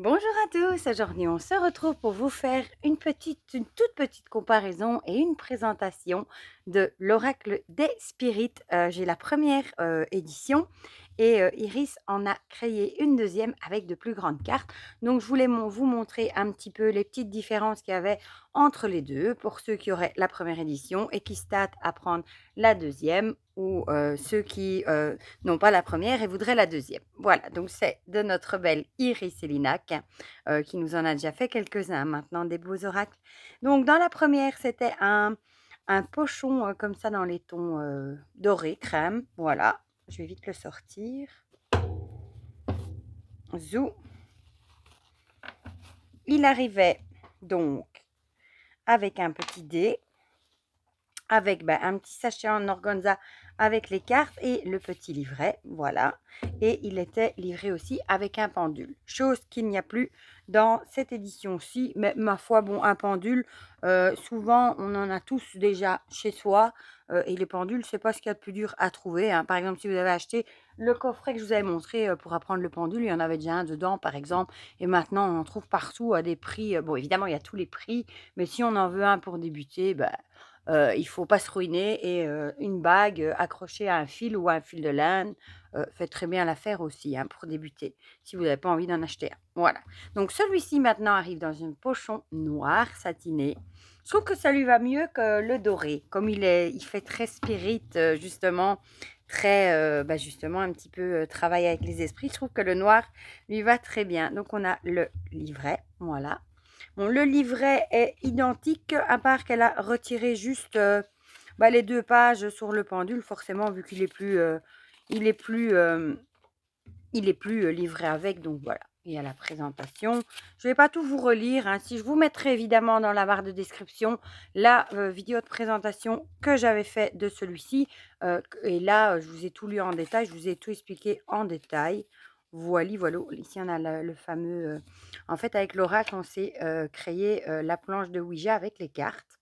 Bonjour à tous, aujourd'hui on se retrouve pour vous faire une toute petite comparaison et une présentation de l'oracle des spirites. J'ai la première édition et Iris en a créé une deuxième avec de plus grandes cartes. Donc je voulais vous montrer un petit peu les petites différences qu'il y avait entre les deux pour ceux qui auraient la première édition et qui se tâtent à prendre la deuxième ou ceux qui non pas la première et voudrait la deuxième. Voilà, donc c'est de notre belle Iris Elinac qui nous en a déjà fait quelques-uns maintenant, des beaux oracles. Donc dans la première, c'était un pochon comme ça dans les tons dorés, crème. Voilà, je vais vite le sortir. Zou. Il arrivait donc avec un petit dé, avec un petit sachet en organza avec les cartes et le petit livret, voilà. Et il était livré aussi avec un pendule, chose qu'il n'y a plus dans cette édition-ci. Mais ma foi, bon, un pendule, souvent on en a tous déjà chez soi. Et les pendules, c'est pas ce qu'il y a de plus dur à trouver, hein. Par exemple, si vous avez acheté le coffret que je vous avais montré pour apprendre le pendule, il y en avait déjà un dedans, par exemple. Et maintenant, on en trouve partout à des prix. Bon, évidemment, il y a tous les prix, mais si on en veut un pour débuter, il ne faut pas se ruiner et une bague accrochée à un fil ou à un fil de laine fait très bien l'affaire aussi, hein, pour débuter, si vous n'avez pas envie d'en acheter un. Voilà. Donc celui-ci maintenant arrive dans un pochon noir satiné. Je trouve que ça lui va mieux que le doré, comme il fait très spirit, justement, très, justement, un petit peu travail avec les esprits. Je trouve que le noir lui va très bien. Donc on a le livret, voilà. Bon, le livret est identique, à part qu'elle a retiré juste les 2 pages sur le pendule, forcément, vu qu'il est plus, il est plus, livré avec. Donc voilà, il y a la présentation. Je ne vais pas tout vous relire, hein. Si je vous mettrai évidemment dans la barre de description la vidéo de présentation que j'avais fait de celui-ci. Et là, je vous ai tout lu en détail, je vous ai tout expliqué en détail. Voilà. Ici, on a le fameux... en fait, avec l'oracle, on s'est créé la planche de Ouija avec les cartes.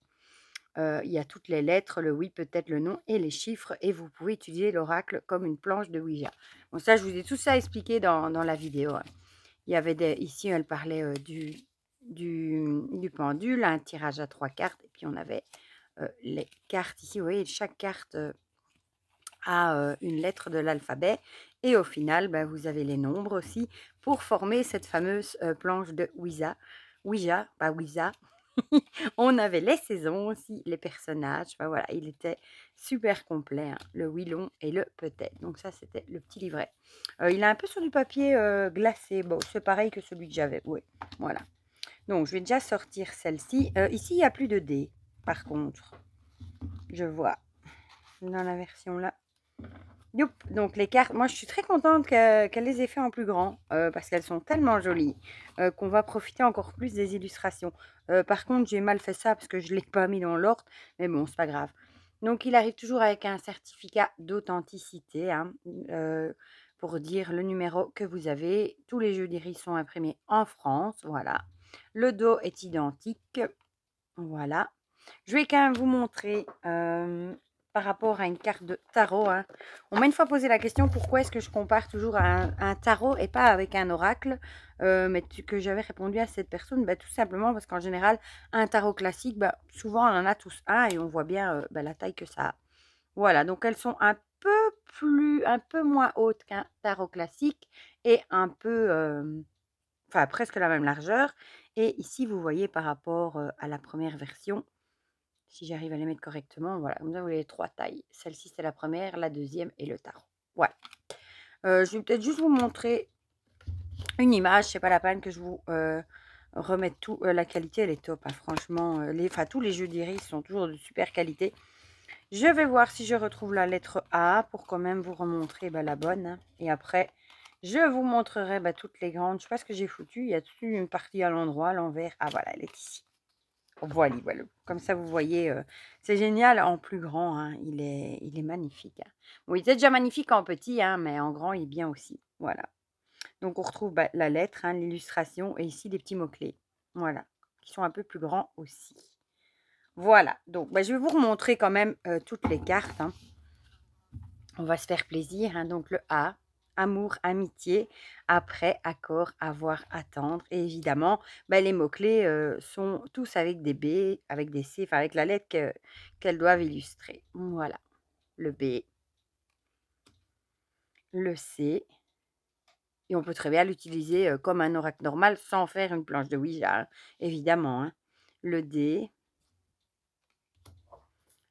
Il y a toutes les lettres, le oui, peut-être, le non et les chiffres. Et vous pouvez utiliser l'oracle comme une planche de Ouija. Bon, ça, je vous ai tout ça expliqué dans la vidéo, hein. Il y avait ici, elle parlait du pendule, un tirage à 3 cartes. Et puis, on avait les cartes ici. Vous voyez, chaque carte... à une lettre de l'alphabet. Et au final, vous avez les nombres aussi pour former cette fameuse planche de Ouija. Ouija, pas Ouija. On avait les saisons aussi, les personnages. Voilà, il était super complet, hein, le oui, long et le peut-être. Donc ça, c'était le petit livret. Il est un peu sur du papier glacé. Bon, c'est pareil que celui que j'avais. Oui, voilà. Donc, je vais déjà sortir celle-ci. Ici, il n'y a plus de dés, par contre. Je vois dans la version là. Youp. Donc les cartes, moi je suis très contente qu'elle les ait fait en plus grand parce qu'elles sont tellement jolies qu'on va profiter encore plus des illustrations. Par contre, j'ai mal fait ça parce que je ne l'ai pas mis dans l'ordre, mais bon, c'est pas grave. Donc il arrive toujours avec un certificat d'authenticité, hein, pour dire le numéro que vous avez. Tous les jeux d'Iris sont imprimés en France, voilà. Le dos est identique, voilà. Je vais quand même vous montrer par rapport à une carte de tarot, hein. On m'a une fois posé la question pourquoi est-ce que je compare toujours à un tarot et pas avec un oracle, mais que j'avais répondu à cette personne, tout simplement parce qu'en général, un tarot classique, souvent on en a tous un et on voit bien la taille que ça a. Voilà, donc elles sont un peu moins hautes qu'un tarot classique et un peu, enfin presque la même largeur. Et ici, vous voyez par rapport à la première version, si j'arrive à les mettre correctement, voilà, comme ça vous avez les 3 tailles. Celle-ci, c'est la première, la deuxième et le tarot. Voilà. Je vais peut-être juste vous montrer une image, c'est pas la peine que je vous remette tout. La qualité, elle est top, hein, franchement. Tous les jeux d'Iris sont toujours de super qualité. Je vais voir si je retrouve la lettre A pour quand même vous remontrer la bonne, hein. Et après, je vous montrerai toutes les grandes. Je sais pas ce que j'ai foutu. Il y a toute une partie à l'endroit, à l'envers. Ah voilà, elle est ici. Voilà. Comme ça, vous voyez, c'est génial en plus grand, hein. Il est magnifique, hein. Bon, il était déjà magnifique en petit, hein, mais en grand, il est bien aussi. Voilà. Donc, on retrouve la lettre, hein, l'illustration et ici des petits mots-clés. Voilà. Qui sont un peu plus grands aussi. Voilà. Donc, je vais vous remontrer quand même toutes les cartes, hein. On va se faire plaisir, hein. Donc, le A, amour, amitié, après, accord, avoir, attendre. Et évidemment, les mots-clés sont tous avec des B, avec des C, enfin avec la lettre qu'elles doivent illustrer. Voilà, le B, le C. Et on peut très bien l'utiliser comme un oracle normal sans faire une planche de Ouija, hein, évidemment. Hein. Le D,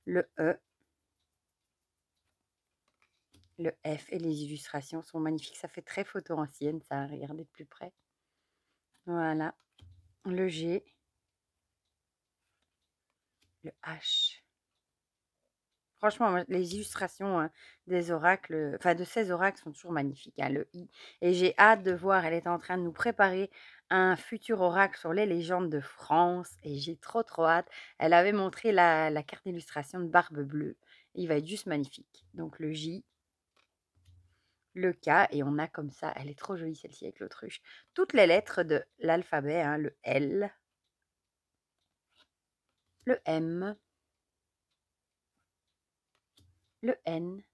le E, le F et les illustrations sont magnifiques. Ça fait très photo ancienne, ça. Regardez de plus près. Voilà. Le G, le H. Franchement, moi, les illustrations des oracles, enfin de ces oracles sont toujours magnifiques. Hein, le I. Et j'ai hâte de voir, elle est en train de nous préparer un futur oracle sur les légendes de France. Et j'ai trop hâte. Elle avait montré la carte d'illustration de Barbe Bleue. Il va être juste magnifique. Donc le J, le K, et on a comme ça, elle est trop jolie celle-ci avec l'autruche, toutes les lettres de l'alphabet, hein, le L, le M, le N.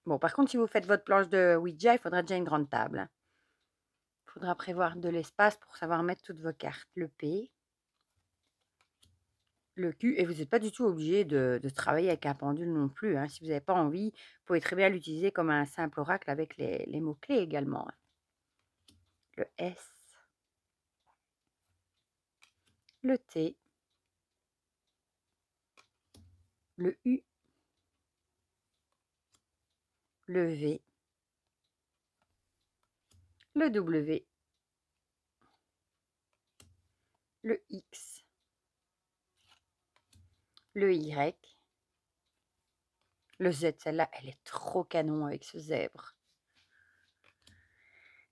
Bon, par contre, si vous faites votre planche de Ouija, il faudra déjà une grande table. Hein. Il faudra prévoir de l'espace pour savoir mettre toutes vos cartes. Le P, le Q, et vous n'êtes pas du tout obligé de travailler avec un pendule non plus. Hein. Si vous n'avez pas envie, vous pouvez très bien l'utiliser comme un simple oracle avec les mots-clés également. Hein. Le S, le T, le U, le V, le W, le X, le Y, le Z. Celle-là, elle est trop canon avec ce zèbre.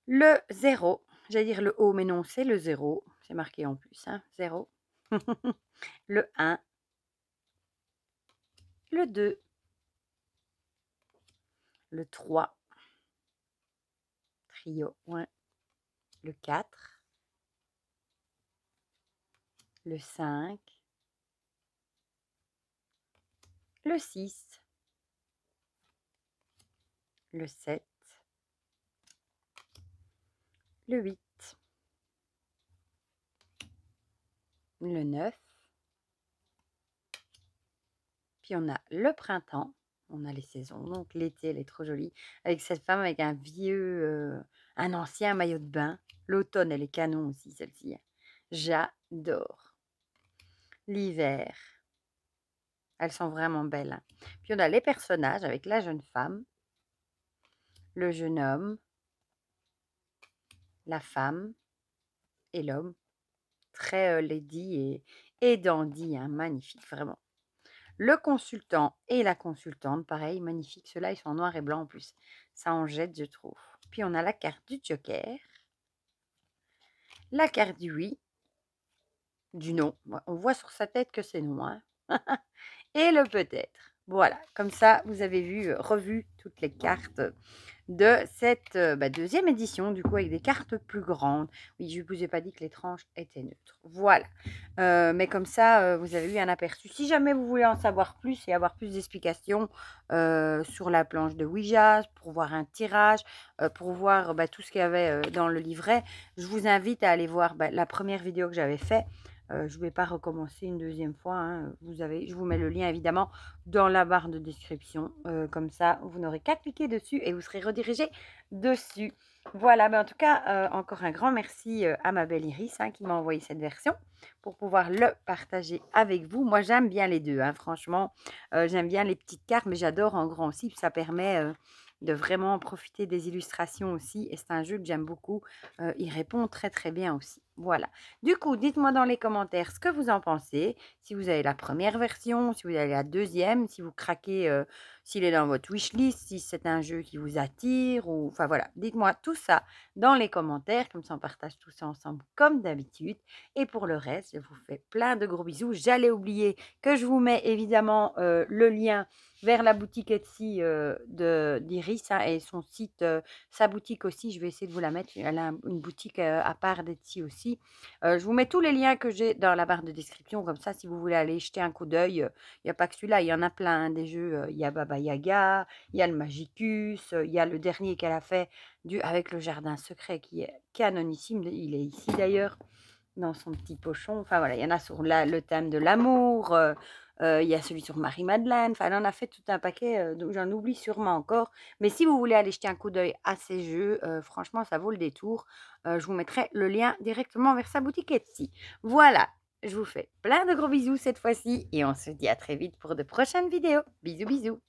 Le 0, j'allais dire le O, mais non, c'est le 0. C'est marqué en plus, hein, 0. Le 1, le 2, le 3, trio, ouais. Le 4, le 5, le 6, le 7, le 8, le 9, puis on a le printemps, on a les saisons, donc l'été, elle est trop jolie, avec cette femme avec un vieux, un ancien maillot de bain. L'automne, elle est canon aussi, celle-ci. J'adore. L'hiver, elles sont vraiment belles. Hein. Puis on a les personnages avec la jeune femme, le jeune homme, la femme et l'homme. Très lady et dandy, hein, magnifique, vraiment. Le consultant et la consultante, pareil, magnifique. Ceux-là, ils sont en noir et blanc en plus. Ça en jette, je trouve. Puis on a la carte du joker, la carte du oui, du non. On voit sur sa tête que c'est non. Hein. Et le peut-être. Voilà, comme ça, vous avez revu toutes les cartes de cette deuxième édition, du coup, avec des cartes plus grandes. Oui, je ne vous ai pas dit que les tranches étaient neutres. Voilà. Mais comme ça, vous avez eu un aperçu. Si jamais vous voulez en savoir plus et avoir plus d'explications sur la planche de Ouija, pour voir un tirage, pour voir tout ce qu'il y avait dans le livret, je vous invite à aller voir la première vidéo que j'avais faite. Je ne vais pas recommencer une deuxième fois. Hein. Je vous mets le lien évidemment dans la barre de description. Comme ça, vous n'aurez qu'à cliquer dessus et vous serez redirigé dessus. Voilà, en tout cas, encore un grand merci à ma belle Iris qui m'a envoyé cette version pour pouvoir le partager avec vous. Moi, j'aime bien les deux, hein, franchement. J'aime bien les petites cartes, mais j'adore en grand aussi. Ça permet de vraiment profiter des illustrations aussi. Et c'est un jeu que j'aime beaucoup. Il répond très, très bien aussi. Voilà. Du coup, dites-moi dans les commentaires ce que vous en pensez. Si vous avez la première version, si vous avez la deuxième, si vous craquez, s'il est dans votre wishlist, si c'est un jeu qui vous attire. Ou enfin voilà, dites-moi tout ça dans les commentaires. Comme ça, on partage tout ça ensemble comme d'habitude. Et pour le reste, je vous fais plein de gros bisous. J'allais oublier que je vous mets évidemment le lien vers la boutique Etsy d'Iris et son site, sa boutique aussi. Je vais essayer de vous la mettre. Elle a une boutique à part d'Etsy aussi. aussi. Je vous mets tous les liens que j'ai dans la barre de description, comme ça, si vous voulez aller jeter un coup d'œil. Il n'y a pas que celui-là, il y en a plein, hein, des jeux. Il y a Baba Yaga, il y a le Magicus, il y a le dernier qu'elle a fait avec le jardin secret qui est canonissime. Il est ici d'ailleurs, dans son petit pochon. Enfin voilà, il y en a sur le thème de l'amour. Il y a celui sur Marie-Madeleine. Enfin, elle en a fait tout un paquet, donc j'en oublie sûrement encore. Mais si vous voulez aller jeter un coup d'œil à ces jeux, franchement, ça vaut le détour. Je vous mettrai le lien directement vers sa boutique Etsy. Voilà, je vous fais plein de gros bisous cette fois-ci et on se dit à très vite pour de prochaines vidéos. Bisous, bisous.